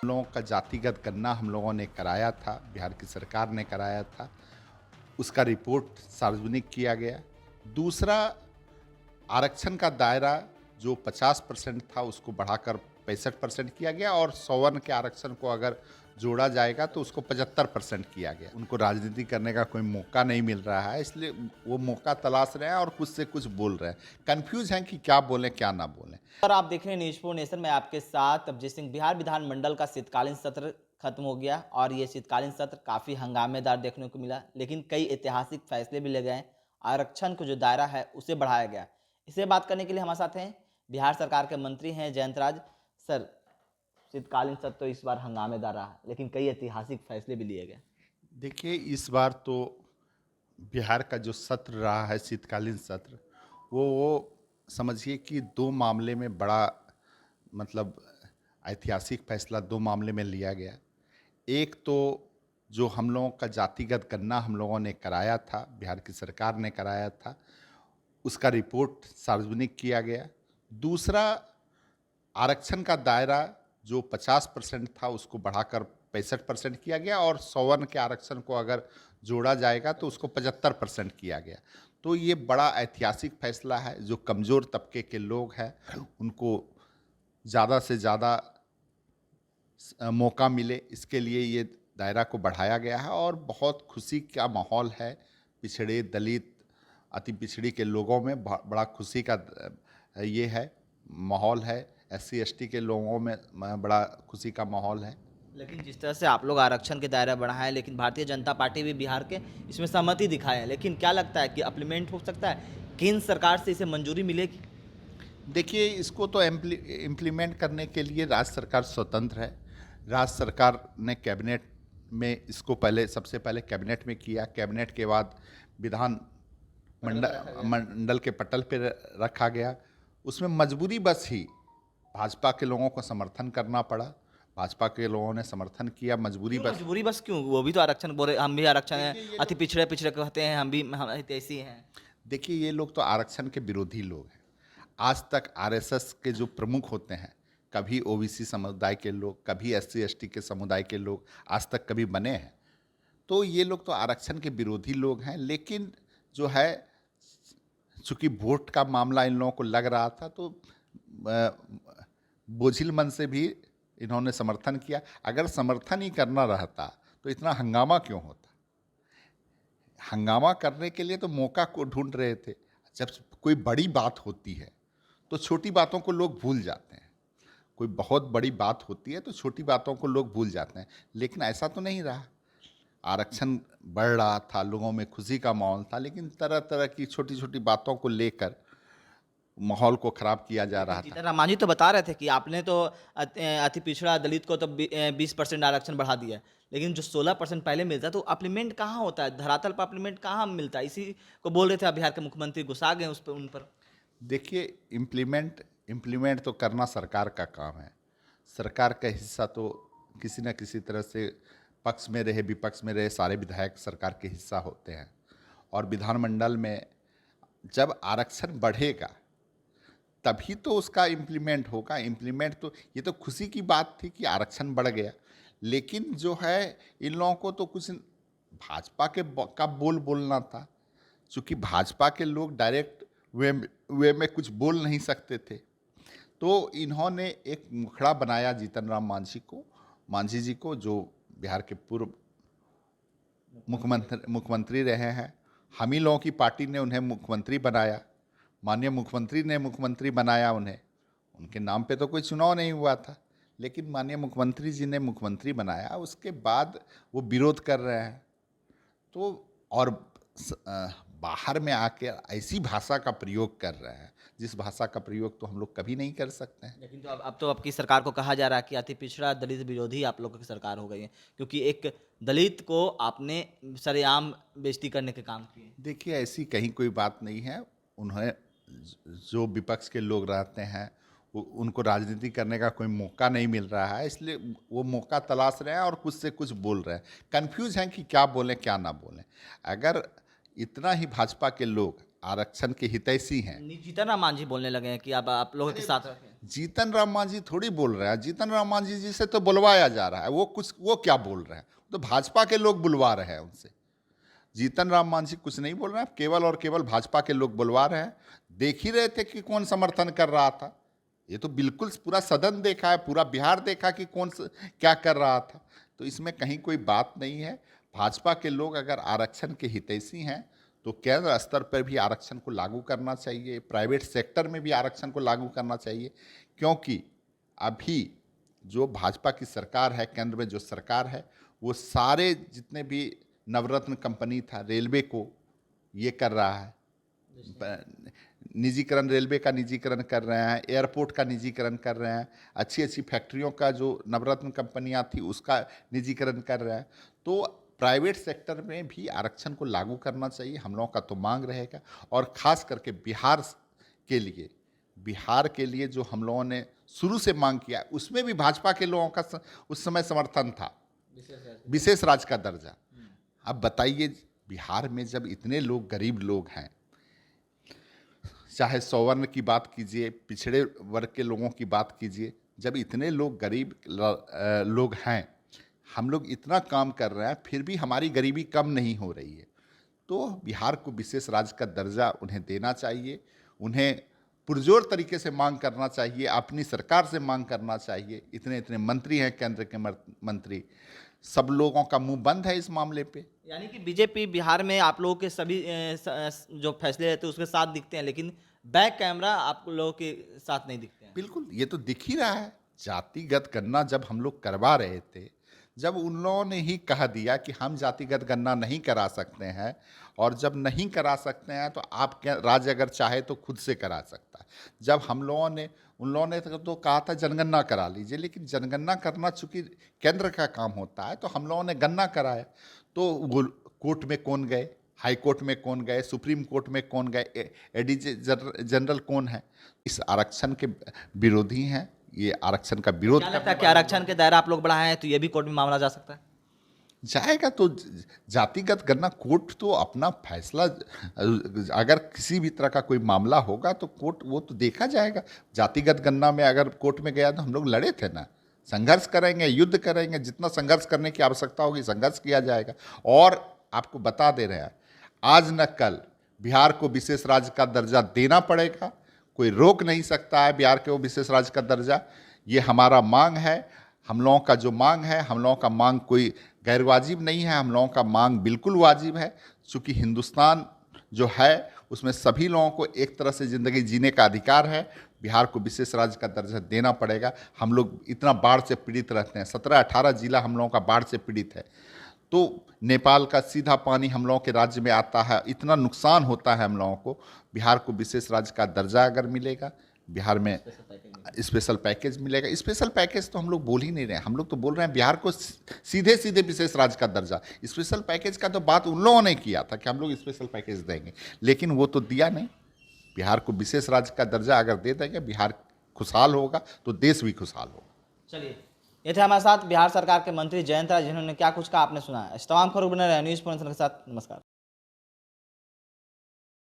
लोगों का जातिगत गणना हम लोगों ने कराया था, बिहार की सरकार ने कराया था। उसका रिपोर्ट सार्वजनिक किया गया। दूसरा, आरक्षण का दायरा जो 50% था उसको बढ़ाकर 65% किया गया और सवर्ण के आरक्षण को अगर जोड़ा जाएगा तो उसको 75% किया गया। उनको राजनीति करने का कोई मौका नहीं मिल रहा है, इसलिए वो मौका तलाश रहे हैं और कुछ से कुछ बोल रहे हैं। कन्फ्यूज हैं कि क्या बोलें क्या ना बोलें। और आप देख रहे हैं न्यूज़ 4 नेशन में आपके साथ अभिजीत सिंह। बिहार विधानमंडल का शीतकालीन सत्र खत्म हो गया और ये शीतकालीन सत्र काफ़ी हंगामेदार देखने को मिला, लेकिन कई ऐतिहासिक फैसले भी ले गए। आरक्षण का जो दायरा है उसे बढ़ाया गया। इसे बात करने के लिए हमारे साथ हैं बिहार सरकार के मंत्री हैं जयंत राज सर। शीतकालीन सत्र तो इस बार हंगामेदार रहा, लेकिन कई ऐतिहासिक फैसले भी लिए गए। देखिए, इस बार तो बिहार का जो सत्र रहा है, शीतकालीन सत्र, वो समझिए कि दो मामले में बड़ा, मतलब ऐतिहासिक फैसला दो मामले में लिया गया। एक तो जो हम लोगों का जातिगत गणना हम लोगों ने कराया था, बिहार की सरकार ने कराया था, उसका रिपोर्ट सार्वजनिक किया गया। दूसरा, आरक्षण का दायरा जो 50% था उसको बढ़ाकर 65% किया गया और सवर्ण के आरक्षण को अगर जोड़ा जाएगा तो उसको 75% किया गया। तो ये बड़ा ऐतिहासिक फैसला है। जो कमज़ोर तबके के लोग हैं उनको ज़्यादा से ज़्यादा मौका मिले, इसके लिए ये दायरा को बढ़ाया गया है और बहुत खुशी का माहौल है। पिछड़े, दलित, अति पिछड़ी के लोगों में बड़ा खुशी का ये है, माहौल है। SC ST के लोगों में बड़ा खुशी का माहौल है। लेकिन जिस तरह से आप लोग आरक्षण के दायरा बढ़ाएं, लेकिन भारतीय जनता पार्टी भी बिहार के इसमें सहमति दिखाए है, लेकिन क्या लगता है कि अप्लीमेंट हो सकता है, केंद्र सरकार से इसे मंजूरी मिलेगी? देखिए, इसको तो इम्प्लीमेंट करने के लिए राज्य सरकार स्वतंत्र है। राज्य सरकार ने कैबिनेट में इसको सबसे पहले कैबिनेट में किया। कैबिनेट के बाद विधान मंडल के पटल पे रखा गया। उसमें मजबूरी बस ही भाजपा के लोगों को समर्थन करना पड़ा। भाजपा के लोगों ने समर्थन किया, मजबूरी क्यों बस। मजबूरी बस क्यों? वो भी तो आरक्षण बोल रहे, हम भी आरक्षण है, देखिए ये अति लोग पिछड़े पिछड़े कहते हैं, हम ऐसी हैं। देखिए ये लोग तो आरक्षण के विरोधी लोग हैं। आज तक RSS के जो प्रमुख होते हैं, कभी OBC समुदाय के लोग, कभी SC ST के समुदाय के लोग आज तक कभी बने हैं। तो ये लोग तो आरक्षण के विरोधी लोग हैं। लेकिन जो है, चूंकि वोट का मामला इन लोगों को लग रहा था तो बोझिल मन से भी इन्होंने समर्थन किया। अगर समर्थन ही करना रहता तो इतना हंगामा क्यों होता? हंगामा करने के लिए तो मौका को ढूंढ रहे थे। जब कोई बड़ी बात होती है तो छोटी बातों को लोग भूल जाते हैं। कोई बहुत बड़ी बात होती है तो छोटी बातों को लोग भूल जाते हैं, लेकिन ऐसा तो नहीं रहा। आरक्षण बढ़ रहा था, लोगों में खुशी का माहौल था, लेकिन तरह तरह की छोटी छोटी बातों को लेकर माहौल को खराब किया जा लेकिन रहा था। जीतन राम मांझी तो बता रहे थे कि आपने तो अति पिछड़ा दलित को तो 20% आरक्षण बढ़ा दिया है, लेकिन जो 16% पहले मिलता तो अप्लीमेंट कहाँ होता है? धरातल पर अप्लीमेंट कहाँ मिलता है? इसी को बोल रहे थे, अब बिहार के मुख्यमंत्री गुस्सा गए उस पर, उन पर। देखिए, इम्प्लीमेंट तो करना सरकार का काम है। सरकार का हिस्सा तो किसी न किसी तरह से, पक्ष में रहे विपक्ष में रहे, सारे विधायक सरकार के हिस्सा होते हैं। और विधानमंडल में जब आरक्षण बढ़ेगा तभी तो उसका इम्प्लीमेंट होगा। इम्प्लीमेंट तो, ये तो खुशी की बात थी कि आरक्षण बढ़ गया, लेकिन जो है इन लोगों को तो कुछ भाजपा का बोल बोलना था। चूँकि भाजपा के लोग डायरेक्ट वे में कुछ बोल नहीं सकते थे, तो इन्होंने एक मुखड़ा बनाया जीतन राम मांझी जी को, जो बिहार के पूर्व मुख्यमंत्री रहे हैं। हम ही लोगों की पार्टी ने उन्हें मुख्यमंत्री बनाया। माननीय मुख्यमंत्री ने मुख्यमंत्री बनाया उन्हें। उनके नाम पे तो कोई चुनाव नहीं हुआ था, लेकिन माननीय मुख्यमंत्री जी ने मुख्यमंत्री बनाया। उसके बाद वो विरोध कर रहे हैं तो, और बाहर में आके ऐसी भाषा का प्रयोग कर रहे हैं जिस भाषा का प्रयोग तो हम लोग कभी नहीं कर सकते हैं। लेकिन तो अब तो आपकी सरकार को कहा जा रहा है कि अति पिछड़ा दलित विरोधी आप लोगों की सरकार हो गई है, क्योंकि एक दलित को आपने सरेआम बेइज्जती करने के काम किए। देखिए, ऐसी कहीं कोई बात नहीं है। उन्हें, जो विपक्ष के लोग रहते हैं, उनको राजनीति करने का कोई मौका नहीं मिल रहा है, इसलिए वो मौका तलाश रहे हैं और कुछ से कुछ बोल रहे हैं। कन्फ्यूज हैं कि क्या बोलें क्या ना बोलें। अगर इतना ही भाजपा के लोग आरक्षण के हितैषी हैं। जीतन राम मांझी बोलने लगे हैं कि अब आप लोगों के साथ रखें। जीतन राम मांझी थोड़ी बोल रहे हैं, जीतन राम मांझी जी से तो बुलवाया जा रहा है, वो क्या बोल रहे हैं, तो भाजपा के लोग बुलवा रहे हैं उनसे। जीतन राम मांझी कुछ नहीं बोल रहे हैं, केवल और केवल भाजपा के लोग बुलवा रहे हैं। देख ही रहे थे कि कौन समर्थन कर रहा था, ये तो बिल्कुल पूरा सदन देखा है, पूरा बिहार देखा कि क्या कर रहा था, तो इसमें कहीं कोई बात नहीं है। भाजपा के लोग अगर आरक्षण के हितैषी हैं तो केंद्र स्तर पर भी आरक्षण को लागू करना चाहिए, प्राइवेट सेक्टर में भी आरक्षण को लागू करना चाहिए, क्योंकि अभी जो भाजपा की सरकार है, केंद्र में जो सरकार है, वो सारे जितने भी नवरत्न कंपनी था, रेलवे को ये कर रहा है, निजीकरण, रेलवे का निजीकरण कर रहे हैं, एयरपोर्ट का निजीकरण कर रहे हैं, अच्छी अच्छी फैक्ट्रियों का जो नवरत्न कंपनियां थी उसका निजीकरण कर रहे हैं। तो प्राइवेट सेक्टर में भी आरक्षण को लागू करना चाहिए, हम लोगों का तो मांग रहेगा। और ख़ास करके बिहार के लिए जो हम लोगों ने शुरू से मांग किया, उसमें भी भाजपा के लोगों का उस समय समर्थन था, विशेष राज्य का दर्जा। अब बताइए, बिहार में जब इतने लोग गरीब लोग हैं, चाहे सवर्ण की बात कीजिए, पिछड़े वर्ग के लोगों की बात कीजिए, जब इतने लोग गरीब लोग हैं, हम लोग इतना काम कर रहे हैं, फिर भी हमारी गरीबी कम नहीं हो रही है, तो बिहार को विशेष राज्य का दर्जा उन्हें देना चाहिए। उन्हें पुरजोर तरीके से मांग करना चाहिए, अपनी सरकार से मांग करना चाहिए। इतने इतने मंत्री हैं, केंद्र के मंत्री, सब लोगों का मुंह बंद है इस मामले पे। यानी कि बीजेपी बिहार में आप लोगों के सभी जो फैसले रहते हैं उसके साथ दिखते हैं, लेकिन बैक कैमरा आप लोगों के साथ नहीं दिखते हैं। बिल्कुल, ये तो दिख ही रहा है। जातिगत गणना जब हम लोग करवा रहे थे, जब उन लोगों ने ही कह दिया कि हम जातिगत गणना नहीं करा सकते हैं, और जब नहीं करा सकते हैं तो आप क्या, राज्य अगर चाहे तो खुद से करा सकता है। जब उन लोगों ने तो कहा था जनगणना करा लीजिए, लेकिन जनगणना करना चूंकि केंद्र का काम होता है, तो हम लोगों ने गणना कराया, तो कोर्ट में कौन गए, हाई कोर्ट में कौन गए, सुप्रीम कोर्ट में कौन गए, एडीजी जनरल कौन है, इस आरक्षण के विरोधी हैं। ये आरक्षण का विरोध क्या लगता है कि आरक्षण के दायरा आप लोग बढ़ाए हैं तो ये भी कोर्ट में मामला जा सकता है? जाएगा, तो जातिगत गणना, कोर्ट तो अपना फैसला, अगर किसी भी तरह का कोई मामला होगा तो कोर्ट वो तो देखा जाएगा। जातिगत गणना में अगर कोर्ट में गया तो हम लोग लड़े थे ना, संघर्ष करेंगे, युद्ध करेंगे, जितना संघर्ष करने की आवश्यकता होगी संघर्ष किया जाएगा। और आपको बता दे रहे हैं, आज न कल बिहार को विशेष राज्य का दर्जा देना पड़ेगा, कोई रोक नहीं सकता है बिहार के वो विशेष राज्य का दर्जा। ये हमारा मांग है, हम लोगों का जो मांग है, हम लोगों का मांग कोई गैर वाजिब नहीं है, हम लोगों का मांग बिल्कुल वाजिब है। चूँकि हिंदुस्तान जो है उसमें सभी लोगों को एक तरह से ज़िंदगी जीने का अधिकार है, बिहार को विशेष राज्य का दर्जा देना पड़ेगा। हम लोग इतना बाढ़ से पीड़ित रहते हैं, 17-18 जिला हम लोगों का बाढ़ से पीड़ित है, तो नेपाल का सीधा पानी हम लोगों के राज्य में आता है, इतना नुकसान होता है हम लोगों को। बिहार को विशेष राज्य का दर्जा अगर मिलेगा, बिहार में स्पेशल पैकेज मिलेगा। स्पेशल पैकेज तो हम लोग बोल ही नहीं रहे हैं, हम लोग तो बोल रहे हैं बिहार को सीधे सीधे विशेष राज्य का दर्जा। स्पेशल पैकेज का तो बात उन लोगों ने किया था कि हम लोग स्पेशल पैकेज देंगे, लेकिन वो तो दिया नहीं। बिहार को विशेष राज्य का दर्जा अगर दे देंगे, बिहार खुशहाल होगा तो देश भी खुशहाल होगा। चलिए, ये थे हमारे साथ बिहार सरकार के मंत्री जयंत राय, जिन्होंने क्या कुछ कहा आपने सुना है। इस तमाम खबरों बने रहे न्यूज़ पॉइंट के साथ। नमस्कार।